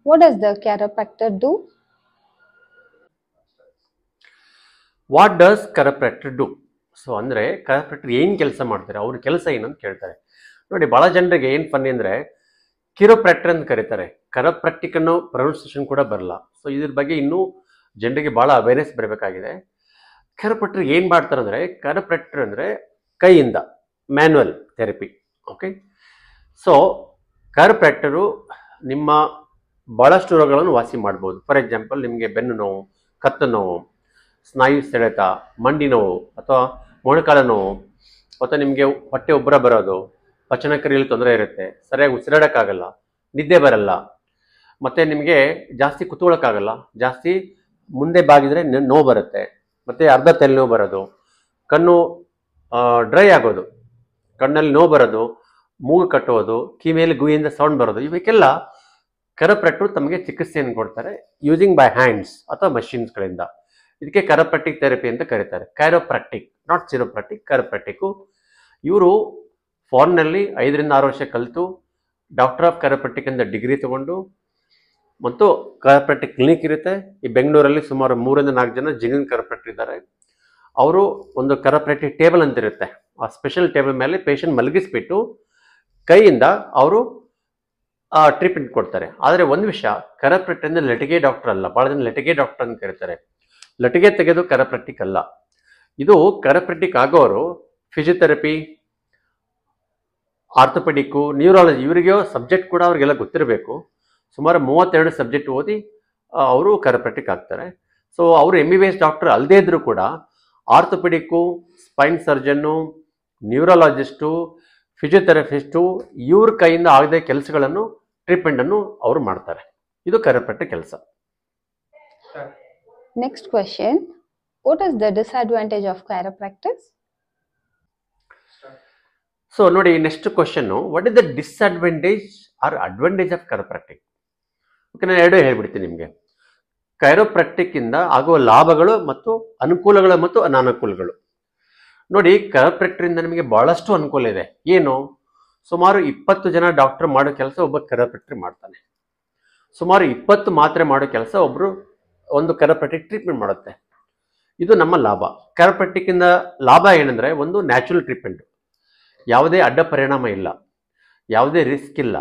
What does the chiropractor do? What does chiropractor do? So ಅಂದರೆ ಕರಪ್ರಾಕ್ಟರ್ ಏನು ಕೆಲಸ ಮಾಡ್ತಾರೆ, ಅವ್ರ ಕೆಲಸ ಏನಂತ ಕೇಳ್ತಾರೆ. ನೋಡಿ, ಭಾಳ ಜನರಿಗೆ ಏನು ಫನ್ನಿ ಅಂದರೆ ಕಿರೋಪ್ರಾಕ್ಟರ್ ಅಂತ ಕರೀತಾರೆ, ಕರಪ್ರಾಕ್ಟಿಕ್ ಅನ್ನೋ ಪ್ರೊನೌನ್ಸಿಯೇಷನ್ ಕೂಡ ಬರಲ್ಲ. ಸೊ ಇದ್ರ ಬಗ್ಗೆ ಇನ್ನೂ ಜನರಿಗೆ ಭಾಳ ಅವೇರ್ನೆಸ್ ಬರಬೇಕಾಗಿದೆ. ಕರಪ್ರಾಕ್ಟರ್ ಏನು ಮಾಡ್ತಾರೆ ಅಂದರೆ, ಕರಪ್ರಾಕ್ಟರ್ ಅಂದರೆ ಕೈಯಿಂದ ಮ್ಯಾನ್ಯುವಲ್ ಥೆರಪಿ. ಓಕೆ, ಸೊ ಕರಪ್ರಾಕ್ಟರು ನಿಮ್ಮ ಭಾಳಷ್ಟು ರೋಗಗಳನ್ನು ವಾಸಿ ಮಾಡ್ಬೋದು. ಫಾರ್ ಎಕ್ಸಾಂಪಲ್, ನಿಮಗೆ ಬೆನ್ನು ನೋವು, ಕತ್ತು ನೋವು, ಸ್ನಾಯು ಸೆಳೆತ, ಮಂಡಿ ನೋವು ಅಥವಾ ಮೊಣಕಾಲ ನೋವು, ಅಥವಾ ನಿಮಗೆ ಹೊಟ್ಟೆ ಉಬ್ಬರ ಬರೋದು, ಪಚನಕ್ರಿಯೆಯಲ್ಲಿ ತೊಂದರೆ ಇರುತ್ತೆ, ಸರಿಯಾಗಿ ಉಸಿರಾಡೋಕ್ಕಾಗಲ್ಲ, ನಿದ್ದೆ ಬರಲ್ಲ, ಮತ್ತು ನಿಮಗೆ ಜಾಸ್ತಿ ಕುತ್ಕೊಳ್ಳೋಕ್ಕಾಗಲ್ಲ, ಜಾಸ್ತಿ ಮುಂದೆ ಬಾಗಿದ್ರೆ ನೋವು ಬರುತ್ತೆ, ಮತ್ತು ಅರ್ಧ ತಲೆನೋವು ಬರೋದು, ಕಣ್ಣು ಡ್ರೈ ಆಗೋದು, ಕಣ್ಣಲ್ಲಿ ನೋವು ಬರೋದು, ಮೂಗು ಕಟ್ಟೋದು, ಕಿವಿಯಲ್ಲಿ ಗುಯಿಯಿಂದ ಸೌಂಡ್ ಬರೋದು, ಇವಕ್ಕೆಲ್ಲ ಕರಪ್ರಾಕ್ಟರ್ ತಮಗೆ ಚಿಕಿತ್ಸೆಯನ್ನು ಕೊಡ್ತಾರೆ ಯೂಸಿಂಗ್ ಬೈ ಹ್ಯಾಂಡ್ಸ್ ಅಥವಾ ಮಷಿನ್ಸ್ಗಳಿಂದ. ಇದಕ್ಕೆ ಕರಪ್ರಾಕ್ಟಿಕ್ ಥೆರಪಿ ಅಂತ ಕರೀತಾರೆ. ಕೈರೋಪ್ರಾಕ್ಟಿಕ್, ನಾಟ್ ಚಿರೋಪ್ರಾಕ್ಟಿಕ್, ಕರಪ್ರಾಕ್ಟಿಕ್ಕು. ಇವರು ಫಾರಿನ್ನಲ್ಲಿ 5 ರಿಂದ 6 ವರ್ಷ ಕಲಿತು ಡಾಕ್ಟರ್ ಆಫ್ ಕರಪ್ರಾಕ್ಟಿಕ್ ಅಂತ ಡಿಗ್ರಿ ತಗೊಂಡು, ಮತ್ತು ಕರಪ್ರಾಕ್ಟಿಕ್ ಕ್ಲಿನಿಕ್ ಇರುತ್ತೆ. ಈ ಬೆಂಗಳೂರಲ್ಲಿ ಸುಮಾರು 3 ರಿಂದ 4 ಜನ ಜಿನಿಯನ್ ಕರಪ್ರಾಕ್ಟರ್ ಇದ್ದಾರೆ. ಅವರು ಒಂದು ಕರಪ್ರಾಕ್ಟಿಕ್ ಟೇಬಲ್ ಅಂತ ಇರುತ್ತೆ, ಆ ಸ್ಪೆಷಲ್ ಟೇಬಲ್ ಮೇಲೆ ಪೇಷಂಟ್ ಮಲಗಿಸ್ಬಿಟ್ಟು ಕೈಯಿಂದ ಅವರು ಟ್ರೀಟ್ಮೆಂಟ್ ಕೊಡ್ತಾರೆ. ಆದರೆ ಒಂದು ವಿಷಯ, ಕರಪ್ರಾಕ್ಟರ್ ಅಂದರೆ ಲಟಿಗೆ ಡಾಕ್ಟರ್ ಅಲ್ಲ. ಭಾಳ ಜನ ಲಟಿಗೆ ಡಾಕ್ಟರ್ ಅಂತ ಕರೀತಾರೆ. ಲಟಿಗೆ ತೆಗೆದು ಕರಪ್ರಾಕ್ಟಿಕ್ ಅಲ್ಲ. ಇದು ಕರಪ್ರಾಕ್ಟಿಕ್ ಆಗೋರು ಫಿಸಿಯೋಥೆರಪಿ, ಆರ್ಥೋಪೆಡಿಕ್ಕು, ನ್ಯೂರಾಲಜಿ, ಇವರಿಗೆ ಸಬ್ಜೆಕ್ಟ್ ಕೂಡ ಅವರಿಗೆಲ್ಲ ಗೊತ್ತಿರಬೇಕು. ಸುಮಾರು 32 ಸಬ್ಜೆಕ್ಟ್ ಓದಿ ಅವರು ಕರಪ್ರಾಕ್ಟಿಕ್ ಆಗ್ತಾರೆ. ಸೊ ಅವರು MBBS ಡಾಕ್ಟರ್ ಅಲ್ಲದೇ ಇದ್ದರೂ ಕೂಡ ಆರ್ಥೋಪೆಡಿಕ್ಕು, ಸ್ಪೈನ್ ಸರ್ಜನ್ನು, ನ್ಯೂರಾಲಜಿಸ್ಟು, ಫಿಸಿಯೋಥೆರಪಿಸ್ಟು, ಇವ್ರ ಕೈಯಿಂದ ಆಗದೆ ಕೆಲಸಗಳನ್ನು, ಟ್ರೀಟ್ಮೆಂಟನ್ನು ಅವರು ಮಾಡ್ತಾರೆ. ಇದು ಕರಪ್ರಾಕ್ಟಿಕ್ ಕೆಲಸ. Next question. What is the disadvantage of chiropractic? So ನೋಡಿ, next question, what is the disadvantage or advantage of chiropractic? Okay, ನಾನು ಎರಡೂ ಹೇಳ್ಬಿಡ್ತೀನಿ ನಿಮಗೆ. ಕೈರೋಪ್ರಾಕ್ಟಿಕ್ಕಿಂದ ಆಗುವ ಲಾಭಗಳು ಮತ್ತು ಅನುಕೂಲಗಳು ಮತ್ತು ಅನಾನುಕೂಲಗಳು. ನೋಡಿ, ಕೈರೋಪ್ರಾಕ್ಟರಿಂದ ನಿಮಗೆ ಭಾಳಷ್ಟು ಅನುಕೂಲ ಇದೆ. ಏನು? ಸುಮಾರು 20 ಜನ ಡಾಕ್ಟರ್ ಮಾಡೋ ಕೆಲಸ ಒಬ್ಬ ಕೈರೋಪ್ರಾಕ್ಟರ್ ಮಾಡ್ತಾನೆ. ಸುಮಾರು 20 ಮಾತ್ರೆ ಮಾಡೋ ಕೆಲಸ ಒಂದು ಕೈರೋಪ್ರಾಕ್ಟಿಕ್ ಟ್ರೀಟ್ಮೆಂಟ್ ಮಾಡುತ್ತೆ. ಇದು ನಮ್ಮ ಲಾಭ. ಕೈರೋಪ್ರಾಕ್ಟಿಕ್ಕಿಂದ ಲಾಭ ಏನಂದರೆ, ಒಂದು ನ್ಯಾಚುರಲ್ ಟ್ರೀಟ್ಮೆಂಟ್, ಯಾವುದೇ ಅಡ್ಡ ಪರಿಣಾಮ ಇಲ್ಲ, ಯಾವುದೇ ರಿಸ್ಕ್ ಇಲ್ಲ.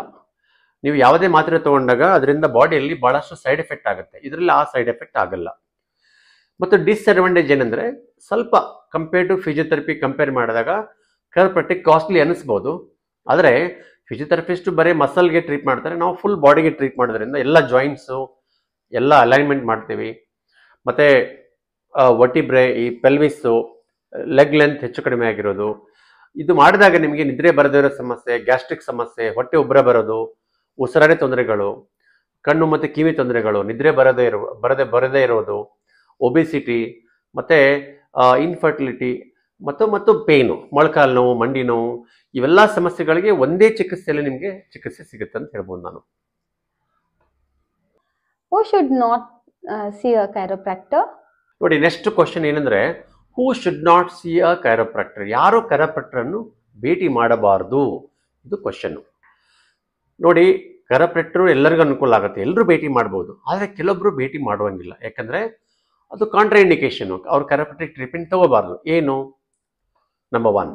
ನೀವು ಯಾವುದೇ ಮಾತ್ರೆ ತೊಗೊಂಡಾಗ ಅದರಿಂದ ಬಾಡಿಯಲ್ಲಿ ಭಾಳಷ್ಟು ಸೈಡ್ ಎಫೆಕ್ಟ್ ಆಗುತ್ತೆ. ಇದರಲ್ಲಿ ಆ ಸೈಡ್ ಎಫೆಕ್ಟ್ ಆಗಲ್ಲ. ಮತ್ತು ಡಿಸ್ಅಡ್ವಾಂಟೇಜ್ ಏನಂದರೆ, ಸ್ವಲ್ಪ ಕಂಪೇರ್ ಟು ಫಿಸಿಯೋಥೆರಪಿ ಕಂಪೇರ್ ಮಾಡಿದಾಗ ಕೈರೋಪ್ರಾಕ್ಟಿಕ್ ಕಾಸ್ಟ್ಲಿ ಅನ್ನಿಸ್ಬೋದು. ಆದರೆ ಫಿಸಿಯೋಥೆರಪಿಸ್ಟು ಬರೀ ಮಸಲ್ಗೆ ಟ್ರೀಟ್ ಮಾಡ್ತಾರೆ, ನಾವು ಫುಲ್ ಬಾಡಿಗೆ ಟ್ರೀಟ್ ಮಾಡೋದ್ರಿಂದ ಎಲ್ಲ ಜಾಯಿಂಟ್ಸು ಎಲ್ಲ ಅಲೈನ್ಮೆಂಟ್ ಮಾಡ್ತೀವಿ. ಮತ್ತು ವರ್ಟಿಬ್ರೆ, ಈ ಪೆಲ್ವಿಸ್ಸು, ಲೆಗ್ ಲೆಂತ್ ಹೆಚ್ಚು ಕಡಿಮೆ ಆಗಿರೋದು, ಇದು ಮಾಡಿದಾಗ ನಿಮಗೆ ನಿದ್ರೆ ಬರದೇ ಇರೋ ಸಮಸ್ಯೆ, ಗ್ಯಾಸ್ಟ್ರಿಕ್ ಸಮಸ್ಯೆ, ಹೊಟ್ಟೆ ಉಬ್ಬರ ಬರೋದು, ಉಸಿರಾಟ ತೊಂದರೆಗಳು, ಕಣ್ಣು ಮತ್ತು ಕಿವಿ ತೊಂದರೆಗಳು, ನಿದ್ರೆ ಬರದೇ ಇರೋದು, ಒಬಿಸಿಟಿ, ಮತ್ತು ಇನ್ಫರ್ಟಿಲಿಟಿ, ಮತ್ತು ಪೇಯ್ನು, ಮೊಳಕಾಲು ನೋವು, ಮಂಡಿ ನೋವು, ಇವೆಲ್ಲ ಸಮಸ್ಯೆಗಳಿಗೆ ಒಂದೇ ಚಿಕಿತ್ಸೆಯಲ್ಲಿ ನಿಮಗೆ ಚಿಕಿತ್ಸೆ ಸಿಗುತ್ತೆ ಅಂತ ಹೇಳ್ಬೋದು ನಾನು. Who should not see a chiropractor? ನೋಡಿ, ನೆಕ್ಸ್ಟ್ ಕ್ವಶನ್ ಏನಂದರೆ, ಹೂ ಶುಡ್ ನಾಟ್ ಸಿ ಅ ಕೈರೋಪ್ರಾಕ್ಟರ್? ಯಾರು ಕೈರೋಪ್ರಾಕ್ಟರನ್ನು ಭೇಟಿ ಮಾಡಬಾರ್ದು? ಇದು ಕ್ವಶನ್ನು. ನೋಡಿ, ಕೈರೋಪ್ರಾಕ್ಟರು ಎಲ್ಲರಿಗೂ ಅನುಕೂಲ ಆಗುತ್ತೆ, ಎಲ್ಲರೂ ಭೇಟಿ ಮಾಡ್ಬೋದು. ಆದರೆ ಕೆಲವೊಬ್ಬರು ಭೇಟಿ ಮಾಡುವಂಗಿಲ್ಲ. ಯಾಕಂದರೆ ಅದು ಕಾಂಟ್ರಾ ಇಂಡಿಕೇಶನು, ಅವ್ರು ಕೈರೋಪ್ರಾಕ್ಟಿಕ್ ಟ್ರೀಟ್ಮೆಂಟ್ ತಗೋಬಾರ್ದು. ಏನು? ನಂಬರ್ 1,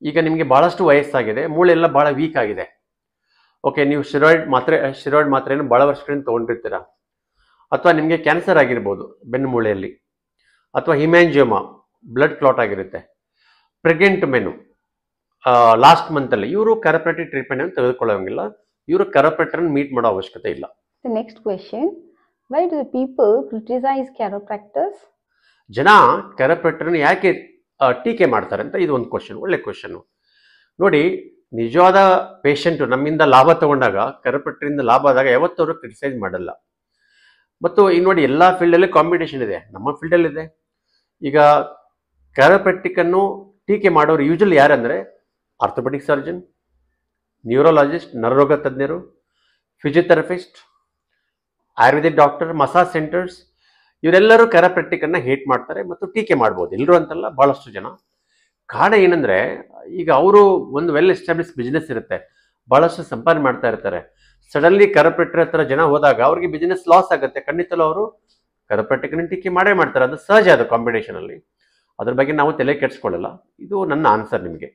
ಈಗ ನಿಮಗೆ ಭಾಳಷ್ಟು ವಯಸ್ಸಾಗಿದೆ, ಮೂಳೆ ಎಲ್ಲ ಭಾಳ ವೀಕ್ ಆಗಿದೆ. ಓಕೆ, ನೀವು ಸ್ಟಿರಾಯ್ಡ್ ಮಾತ್ರೆಯನ್ನು ಭಾಳ ವರ್ಷಗಳಿಂದ ತೊಗೊಂಡಿರ್ತೀರ, ಅಥವಾ ನಿಮಗೆ ಕ್ಯಾನ್ಸರ್ ಆಗಿರ್ಬೋದು ಬೆನ್ನು ಮೂಳೆಯಲ್ಲಿ, ಅಥವಾ ಹಿಮ್ಯಾಂಜಿಯೋಮಾ, ಬ್ಲಡ್ ಕ್ಲಾಟ್ ಆಗಿರುತ್ತೆ, ಪ್ರೆಗ್ನೆಂಟ್ ಮೆನು ಲಾಸ್ಟ್ ಮಂತಲ್ಲಿ, ಇವರು ಕೈರೋಪ್ರಾಕ್ಟಿಕ್ ಟ್ರೀಟ್ಮೆಂಟನ್ನು ತೆಗೆದುಕೊಳ್ಳೋಂಗಿಲ್ಲ. ಇವರು ಕೈರೋಪ್ರಾಕ್ಟರನ್ನು ಮೀಟ್ ಮಾಡೋ ಅವಶ್ಯಕತೆ ಇಲ್ಲ. The next question. Why do the people criticize chiropractors? ಜನ ಕೈರೋಪ್ರಾಕ್ಟರ್ನ ಯಾಕೆ ಟೀಕೆ ಮಾಡ್ತಾರೆ ಅಂತ ಇದು ಒಂದು ಕ್ವಶನ್, ಒಳ್ಳೆ ಕ್ವಶನ್ನು. ನೋಡಿ, ನಿಜವಾದ ಪೇಷಂಟು ನಮ್ಮಿಂದ ಲಾಭ ತಗೊಂಡಾಗ, ಕೈರೋಪ್ರಾಕ್ಟರಿಂದ ಲಾಭ ಆದಾಗ ಯಾವತ್ತೂ ಅವರು ಕ್ರಿಟಿಸೈಸ್ ಮಾಡಲ್ಲ. ಮತ್ತು ಈಗ ನೋಡಿ, ಎಲ್ಲ ಫೀಲ್ಡಲ್ಲಿ ಕಾಂಪಿಟೇಷನ್ ಇದೆ, ನಮ್ಮ ಫೀಲ್ಡಲ್ಲಿದೆ. ಈಗ ಕೈರೋಪ್ರಾಕ್ಟಿಕನ್ನು ಟೀಕೆ ಮಾಡೋರು ಯೂಶಲಿ ಯಾರಂದರೆ ಆರ್ಥೋಪೆಡಿಕ್ ಸರ್ಜನ್, ನ್ಯೂರೋಲಾಜಿಸ್ಟ್, ನರರೋಗ ತಜ್ಞರು, physiotherapist, Ayurvedic doctor, massage centres, ಇವರೆಲ್ಲರೂ ಕೈರೋಪ್ರಾಕ್ಟಿಕನ್ನು ಹೇಟ್ ಮಾಡ್ತಾರೆ ಮತ್ತು ಟೀಕೆ ಮಾಡ್ಬೋದು. ಎಲ್ಲರೂ ಅಂತಲ್ಲ, ಭಾಳಷ್ಟು ಜನ. ಕಾರಣ ಏನಂದರೆ, ಈಗ ಅವರು ಒಂದು ವೆಲ್ ಎಸ್ಟಾಬ್ಲಿಷ್ ಬಿಸ್ನೆಸ್ ಇರುತ್ತೆ, ಭಾಳಷ್ಟು ಸಂಪಾದನೆ ಮಾಡ್ತಾ ಇರ್ತಾರೆ. ಸಡನ್ಲಿ ಕರಪ್ರೇಟರ್ ಹತ್ರ ಜನ ಹೋದಾಗ ಅವ್ರಿಗೆ ಬಿಸಿನೆಸ್ ಲಾಸ್ ಆಗುತ್ತೆ, ಖಂಡಿತಲೂ ಅವರು ಕರಪ್ರೇಟರ್ನ ಟೀಕೆ ಮಾಡೇ ಮಾಡ್ತಾರೆ. ಅದು ಸಹಜ, ಅದು ಕಾಂಬಿನೇಷನ್ ಅಲ್ಲಿ. ಅದ್ರ ಬಗ್ಗೆ ನಾವು ತಲೆ ಕೆಡಿಸ್ಕೊಳ್ಳಲ್ಲ. ಇದು ನನ್ನ ಆನ್ಸರ್ ನಿಮಗೆ.